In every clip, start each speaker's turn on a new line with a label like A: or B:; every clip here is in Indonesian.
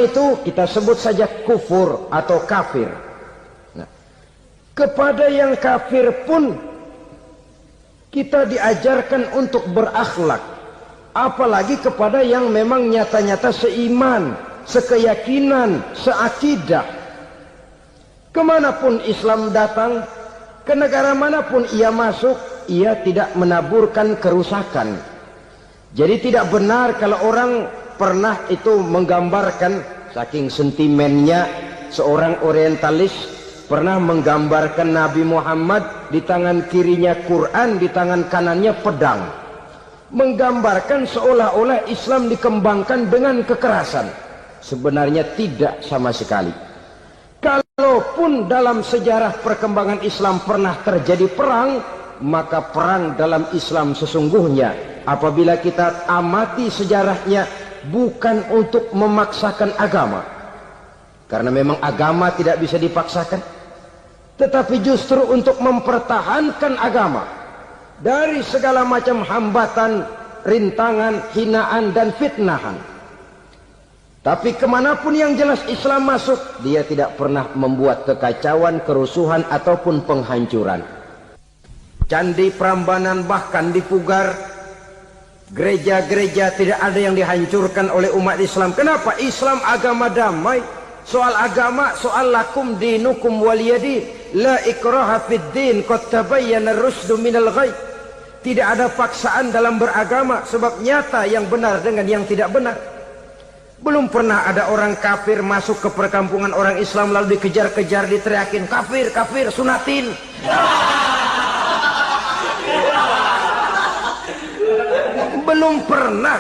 A: itu kita sebut saja kufur atau kafir. Nah, kepada yang kafir pun kita diajarkan untuk berakhlak, apalagi kepada yang memang nyata-nyata seiman, sekeyakinan, seakidah. Kemanapun Islam datang, ke negara manapun ia masuk, ia tidak menaburkan kerusakan. Jadi tidak benar kalau orang pernah itu menggambarkan, saking sentimennya seorang orientalis pernah menggambarkan Nabi Muhammad di tangan kirinya Quran, di tangan kanannya pedang, menggambarkan seolah-olah Islam dikembangkan dengan kekerasan. Sebenarnya tidak sama sekali. Kalaupun dalam sejarah perkembangan Islam pernah terjadi perang, maka perang dalam Islam sesungguhnya apabila kita amati sejarahnya bukan untuk memaksakan agama, karena memang agama tidak bisa dipaksakan, tetapi justru untuk mempertahankan agama dari segala macam hambatan, rintangan, hinaan dan fitnahan. Tapi kemanapun yang jelas Islam masuk, dia tidak pernah membuat kekacauan, kerusuhan ataupun penghancuran. Candi Prambanan bahkan dipugar, gereja-gereja tidak ada yang dihancurkan oleh umat Islam. Kenapa? Islam agama damai. Soal agama, soal lakum dinukum waliyadin, la ikraha fid din, qad tabayyana ar-rusdu minal ghayy. Tidak ada paksaan dalam beragama, sebab nyata yang benar dengan yang tidak benar. Belum pernah ada orang kafir masuk ke perkampungan orang Islam lalu dikejar-kejar, diteriakin kafir, kafir, sunatin. Belum pernah.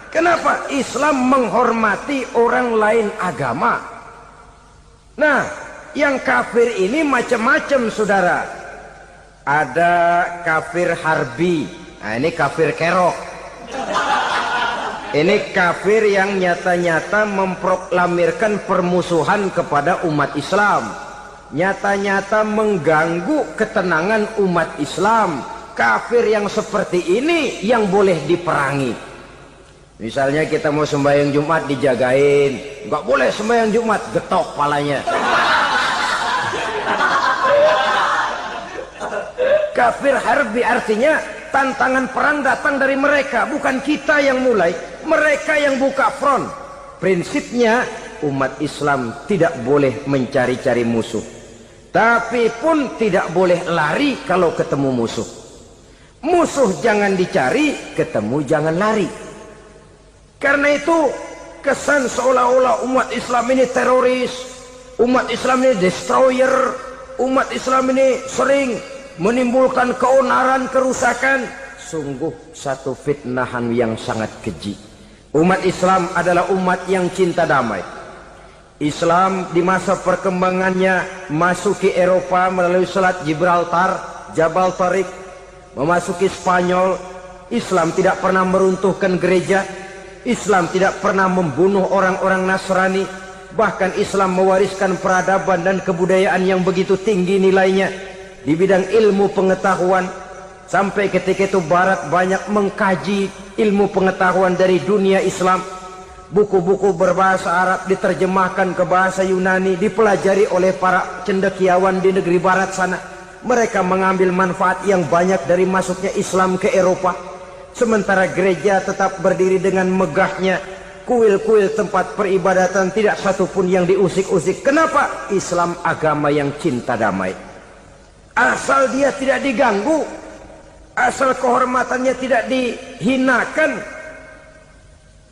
A: Kenapa? Islam menghormati orang lain agama. Nah, yang kafir ini macam-macam, saudara. Ada kafir harbi. Nah, ini kafir kerok. Ini kafir yang nyata-nyata memproklamirkan permusuhan kepada umat Islam, nyata-nyata mengganggu ketenangan umat Islam. Kafir yang seperti ini yang boleh diperangi. Misalnya kita mau sembahyang Jumat dijagain, nggak boleh sembahyang Jumat, getok palanya. Kafir harbi artinya tantangan perang datang dari mereka, bukan kita yang mulai. Mereka yang buka front. Prinsipnya umat Islam tidak boleh mencari-cari musuh, tapi pun tidak boleh lari kalau ketemu musuh. Musuh jangan dicari, ketemu jangan lari. Karena itu kesan seolah-olah umat Islam ini teroris, umat Islam ini destroyer, umat Islam ini sering menimbulkan keonaran, kerusakan. Sungguh satu fitnahan yang sangat keji. Umat Islam adalah umat yang cinta damai. Islam di masa perkembangannya masuki Eropa melalui Selat Gibraltar, Jabal Tariq, memasuki Spanyol. Islam tidak pernah meruntuhkan gereja. Islam tidak pernah membunuh orang-orang Nasrani. Bahkan Islam mewariskan peradaban dan kebudayaan yang begitu tinggi nilainya di bidang ilmu pengetahuan. Sampai ketika itu Barat banyak mengkaji ilmu pengetahuan dari dunia Islam. Buku-buku berbahasa Arab diterjemahkan ke bahasa Yunani, dipelajari oleh para cendekiawan di negeri Barat sana. Mereka mengambil manfaat yang banyak dari masuknya Islam ke Eropa. Sementara gereja tetap berdiri dengan megahnya. Kuil-kuil tempat peribadatan tidak satupun yang diusik-usik. Kenapa? Islam agama yang cinta damai. Asal dia tidak diganggu, asal kehormatannya tidak dihinakan.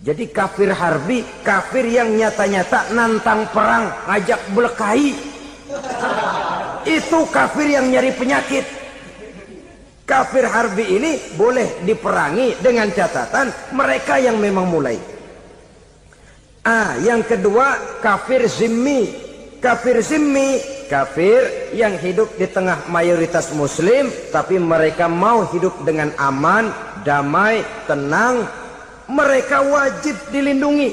A: Jadi kafir harbi, kafir yang nyata-nyata nantang perang, ngajak berkelahi. Itu kafir yang nyari penyakit. Kafir harbi ini boleh diperangi dengan catatan mereka yang memang mulai. Yang kedua kafir zimmi. Kafir zimmi, kafir yang hidup di tengah mayoritas muslim, tapi mereka mau hidup dengan aman, damai, tenang. Mereka wajib dilindungi.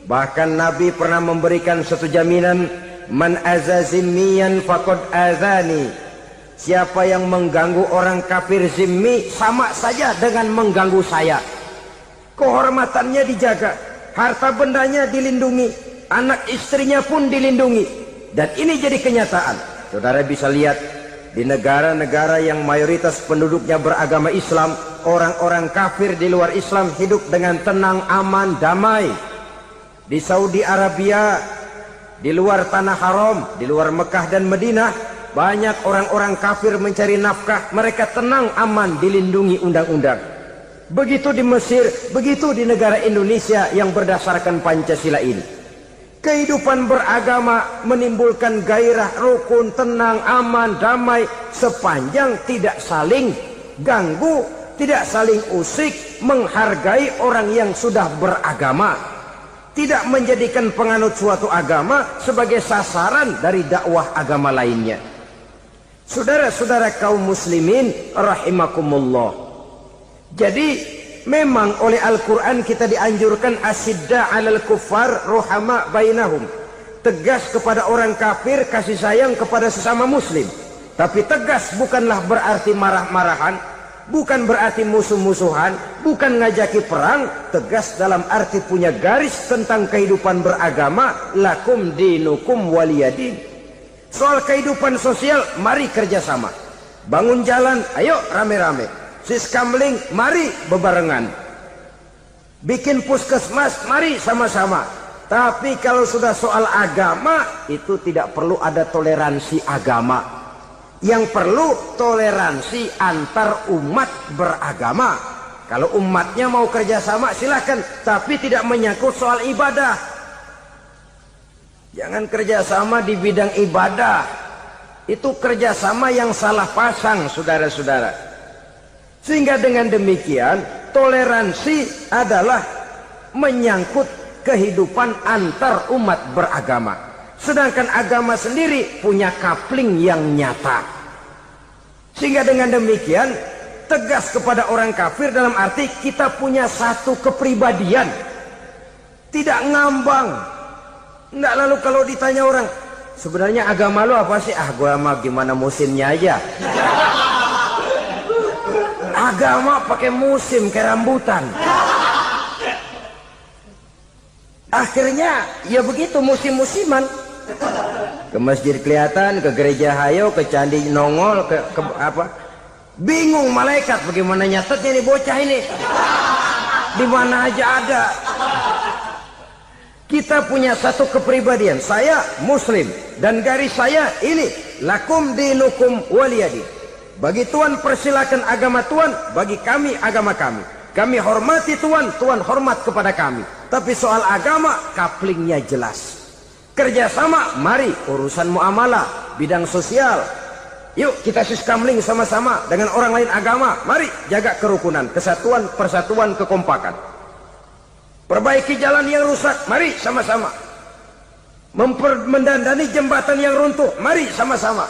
A: Bahkan Nabi pernah memberikan satu jaminan, man aza zimmiyan faqad azani. Siapa yang mengganggu orang kafir zimmi sama saja dengan mengganggu saya. Kehormatannya dijaga, harta bendanya dilindungi, anak istrinya pun dilindungi. Dan ini jadi kenyataan. Saudara bisa lihat di negara-negara yang mayoritas penduduknya beragama Islam, orang-orang kafir di luar Islam hidup dengan tenang, aman, damai. Di Saudi Arabia, di luar tanah haram, di luar Mekah dan Madinah, banyak orang-orang kafir mencari nafkah. Mereka tenang, aman, dilindungi undang-undang. Begitu di Mesir, begitu di negara Indonesia yang berdasarkan Pancasila ini. Kehidupan beragama menimbulkan gairah, rukun, tenang, aman, damai, sepanjang tidak saling ganggu, tidak saling usik, menghargai orang yang sudah beragama, tidak menjadikan penganut suatu agama sebagai sasaran dari dakwah agama lainnya. Saudara-saudara kaum muslimin rahimakumullah. Jadi memang oleh Al-Quran kita dianjurkan asyidda 'alal kuffar ruhama bainahum. Tegas kepada orang kafir, kasih sayang kepada sesama muslim. Tapi tegas bukanlah berarti marah-marahan, bukan berarti musuh-musuhan, bukan ngajaki perang. Tegas dalam arti punya garis tentang kehidupan beragama, lakum dinukum waliyadin. Soal kehidupan sosial, mari kerjasama. Bangun jalan, ayo rame-rame. Siskamling, mari bebarengan. Bikin puskesmas, mari sama-sama. Tapi kalau sudah soal agama, itu tidak perlu ada toleransi agama. Yang perlu toleransi antar umat beragama. Kalau umatnya mau kerjasama, silakan. Tapi tidak menyangkut soal ibadah. Jangan kerjasama di bidang ibadah. Itu kerjasama yang salah pasang, saudara-saudara. Sehingga dengan demikian toleransi adalah menyangkut kehidupan antar umat beragama. Sedangkan agama sendiri punya kapling yang nyata. Sehingga dengan demikian tegas kepada orang kafir dalam arti kita punya satu kepribadian. Tidak ngambang. Nggak lalu kalau ditanya orang, sebenarnya agama lu apa sih? Ah, gua mah gimana musimnya aja. Agama pakai musim kayak rambutan. Akhirnya ya begitu, musim-musiman. Ke masjid kelihatan, ke gereja hayo, ke candi nongol, ke apa? Bingung malaikat bagaimana nyatetnya nih bocah ini. Di mana aja ada. Kita punya satu kepribadian. Saya muslim dan garis saya ini, lakum dinukum waliyadin. Bagi Tuhan persilakan agama Tuhan, bagi kami agama kami. Kami hormati Tuhan, Tuhan hormat kepada kami. Tapi soal agama, kaplingnya jelas. Kerjasama, mari urusan muamalah, bidang sosial. Yuk kita siskamling sama-sama dengan orang lain agama. Mari jaga kerukunan, kesatuan, persatuan, kekompakan. Perbaiki jalan yang rusak, mari sama-sama. Mendandani jembatan yang runtuh, mari sama-sama.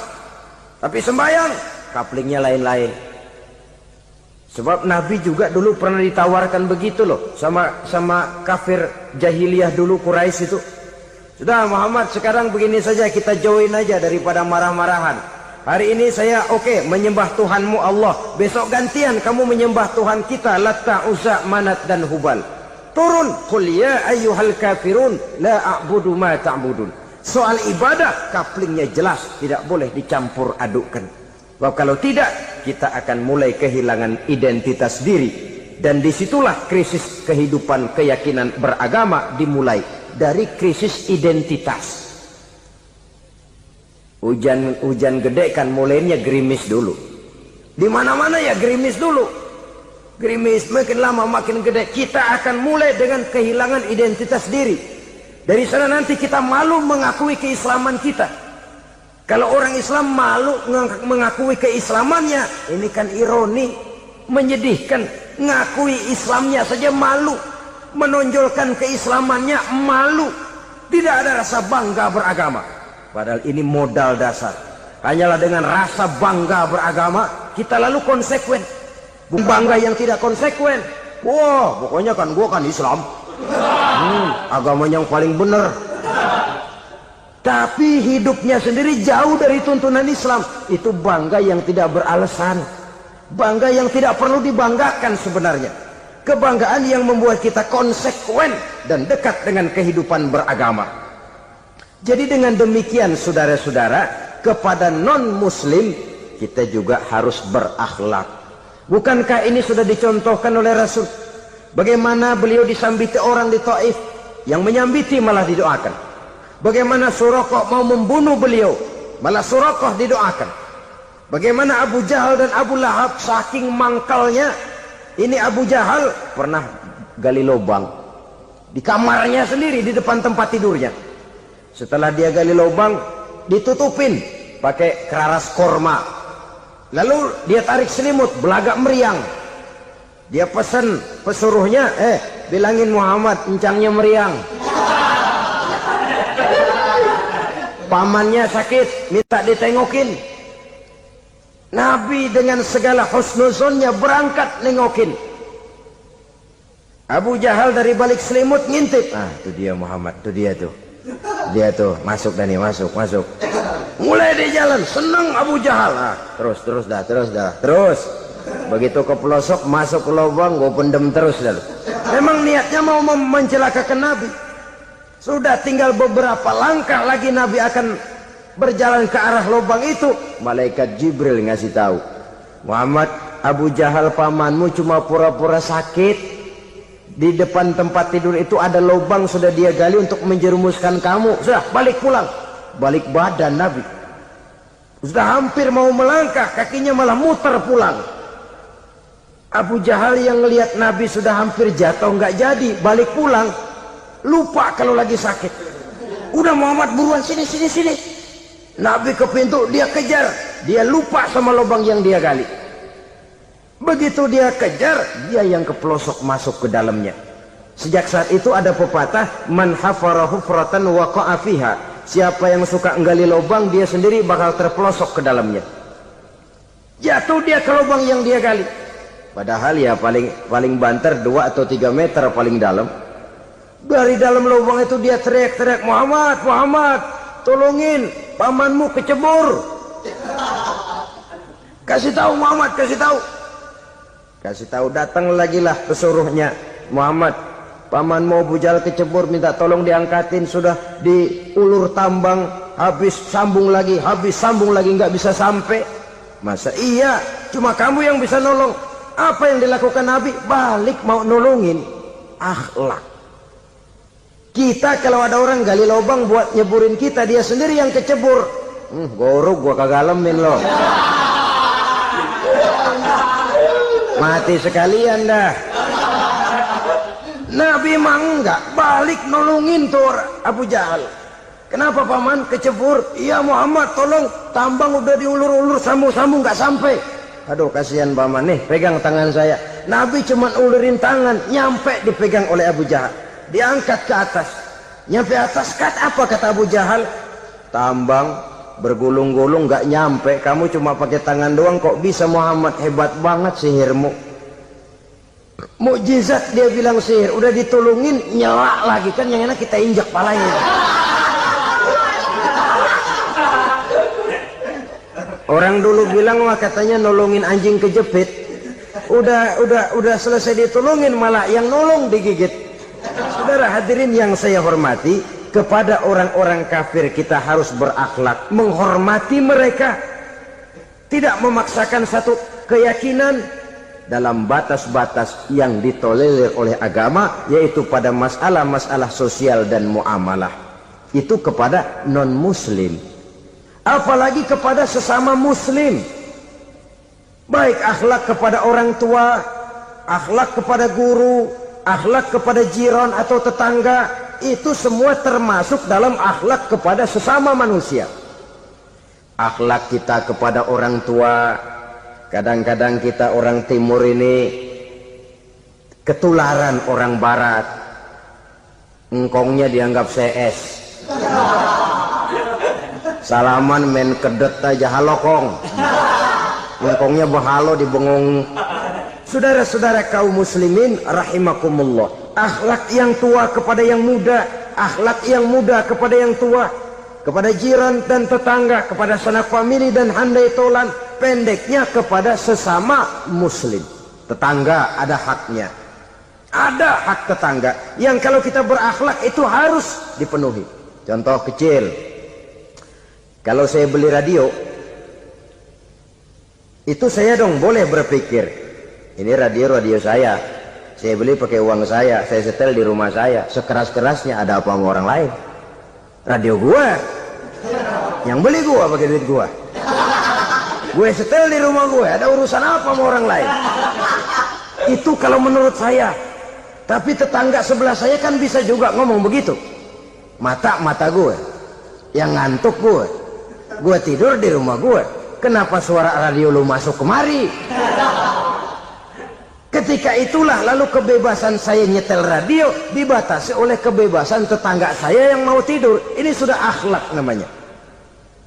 A: Tapi sembahyang, kaplingnya lain-lain. Sebab Nabi juga dulu pernah ditawarkan begitu loh sama kafir jahiliyah dulu, Quraisy itu. Sudah Muhammad, sekarang begini saja, kita join aja daripada marah-marahan. Hari ini saya oke, menyembah Tuhanmu Allah. Besok gantian kamu menyembah Tuhan kita, Latta, Uzza, Manat dan Hubal. Turun, qul ya ayyuhal kafirun la a'budu ma ta'budun. Soal ibadah kaplingnya jelas, tidak boleh dicampur adukkan. Sebab kalau tidak, kita akan mulai kehilangan identitas diri. Dan disitulah krisis kehidupan keyakinan beragama dimulai. Dari krisis identitas. Hujan gede kan mulainya gerimis dulu. Di mana-mana ya gerimis dulu. Gerimis makin lama makin gede. Kita akan mulai dengan kehilangan identitas diri. Dari sana nanti kita malu mengakui keislaman kita. Kalau orang Islam malu mengakui keislamannya, ini kan ironi, menyedihkan. Ngakui Islamnya saja malu, menonjolkan keislamannya malu. Tidak ada rasa bangga beragama. Padahal ini modal dasar. Hanyalah dengan rasa bangga beragama, kita lalu konsekuen. Bangga yang tidak konsekuen. Wah, pokoknya kan gua kan Islam. Agama yang paling benar. Tapi hidupnya sendiri jauh dari tuntunan Islam. Itu bangga yang tidak beralasan. Bangga yang tidak perlu dibanggakan sebenarnya. Kebanggaan yang membuat kita konsekuen dan dekat dengan kehidupan beragama. Jadi dengan demikian saudara-saudara, kepada non-muslim kita juga harus berakhlak. Bukankah ini sudah dicontohkan oleh Rasul? Bagaimana beliau disambiti orang di Taif, yang menyambiti malah didoakan. Bagaimana Suraqah mau membunuh beliau, malah Suraqah didoakan. Bagaimana Abu Jahal dan Abu Lahab saking mangkalnya. Ini Abu Jahal pernah gali lubang di kamarnya sendiri, di depan tempat tidurnya. Setelah dia gali lubang, ditutupin pakai keraras korma. Lalu dia tarik selimut, belagak meriang. Dia pesan pesuruhnya, bilangin Muhammad encangnya meriang. Pamannya sakit, minta ditengokin. Nabi dengan segala husnuzonnya berangkat nengokin. Abu Jahal dari balik selimut ngintip. Itu dia Muhammad, itu dia tuh. Dia tuh, masuk Dani, masuk. Mulai di jalan, senang Abu Jahal. Terus. Begitu ke pelosok, masuk ke lubang, gue pendem terus dah. Memang niatnya mau mencelakakan Nabi. Sudah tinggal beberapa langkah lagi Nabi akan berjalan ke arah lubang itu. Malaikat Jibril ngasih tahu, Muhammad, Abu Jahal pamanmu cuma pura-pura sakit. Di depan tempat tidur itu ada lubang sudah dia gali untuk menjerumuskan kamu. Sudah balik pulang. Balik badan Nabi. Sudah hampir mau melangkah, kakinya malah muter pulang. Abu Jahal yang lihat Nabi sudah hampir jatuh nggak jadi, balik pulang. Lupa kalau lagi sakit. Udah Muhammad buruan sini. Nabi ke pintu, dia kejar. Dia lupa sama lubang yang dia gali. Begitu dia kejar, dia yang ke pelosok masuk ke dalamnya. Sejak saat itu ada pepatah, man hafara hufratan waqa'a fiha. Siapa yang suka nggali lubang, dia sendiri bakal terpelosok ke dalamnya. Jatuh dia ke lubang yang dia gali. Padahal ya paling banter 2 atau 3 meter paling dalam. Dari dalam lubang itu dia teriak-teriak, Muhammad, tolongin, pamanmu kecebur. Kasih tahu Muhammad, kasih tahu. Datang lagi lah pesuruhnya, Muhammad, pamanmu Abu Jahal kecebur, minta tolong diangkatin. Sudah diulur tambang, habis sambung lagi, nggak bisa sampai. Masa iya, cuma kamu yang bisa nolong. Apa yang dilakukan Nabi? Balik mau nolongin. Akhlak. Kita kalau ada orang gali lubang buat nyeburin kita, dia sendiri yang kecebur. Gorok gua kagak lemin loh. Mati sekalian dah. Nabi mah enggak, balik nolongin tuh Abu Jahal. Kenapa paman kecebur? Iya Muhammad, tolong, tambang udah diulur-ulur, sambung-sambung nggak sampai. Aduh kasihan paman, nih pegang tangan saya. Nabi cuma ulurin tangan, nyampe dipegang oleh Abu Jahal. Diangkat ke atas. Nyampe atas, apa kata Abu Jahal? Tambang bergulung-gulung nggak nyampe, kamu cuma pakai tangan doang kok bisa Muhammad, hebat banget sihirmu. Mukjizat dia bilang sihir, udah ditolongin nyala lagi, kan yang enak kita injak palanya. Orang dulu bilang wah katanya nolongin anjing kejepit. Udah selesai ditolongin malah yang nolong digigit. Saudara hadirin yang saya hormati, kepada orang-orang kafir kita harus berakhlak, menghormati mereka, tidak memaksakan satu keyakinan dalam batas-batas yang ditolerir oleh agama, yaitu pada masalah-masalah sosial dan muamalah. Itu kepada non-muslim, apalagi kepada sesama muslim. Baik akhlak kepada orang tua, akhlak kepada guru, akhlak kepada jiran atau tetangga, itu semua termasuk dalam akhlak kepada sesama manusia. Akhlak kita kepada orang tua, kadang-kadang kita orang timur ini ketularan orang barat. Engkongnya dianggap CS. Salaman main kedet aja halokong. Engkongnya bahalo dibengong. Saudara-saudara kaum muslimin rahimakumullah, akhlak yang tua kepada yang muda, akhlak yang muda kepada yang tua, kepada jiran dan tetangga, kepada sanak famili dan handai tolan, pendeknya kepada sesama muslim. Tetangga ada haknya, ada hak tetangga yang kalau kita berakhlak itu harus dipenuhi. Contoh kecil, kalau saya beli radio, itu saya dong boleh berpikir, ini radio saya beli pakai uang saya setel di rumah saya, sekeras-kerasnya ada apa sama orang lain? Radio gua, yang beli gua pakai duit gua, gue setel di rumah gue, ada urusan apa sama orang lain? Itu kalau menurut saya. Tapi tetangga sebelah saya kan bisa juga ngomong begitu. Mata gue yang ngantuk, gue tidur di rumah gue, kenapa suara radio lu masuk kemari? Ketika itulah lalu kebebasan saya nyetel radio dibatasi oleh kebebasan tetangga saya yang mau tidur. Ini sudah akhlak namanya.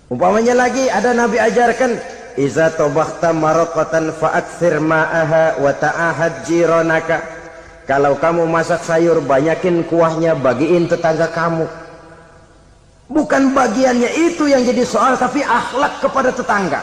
A: Umpamanya lagi ada Nabi ajarkan, iza tobakhta maraqatan fa'akthir ma'aha wa ta'ahad jiranaka. Kalau kamu masak sayur, banyakin kuahnya, bagiin tetangga kamu. Bukan bagiannya itu yang jadi soal, tapi akhlak kepada tetangga.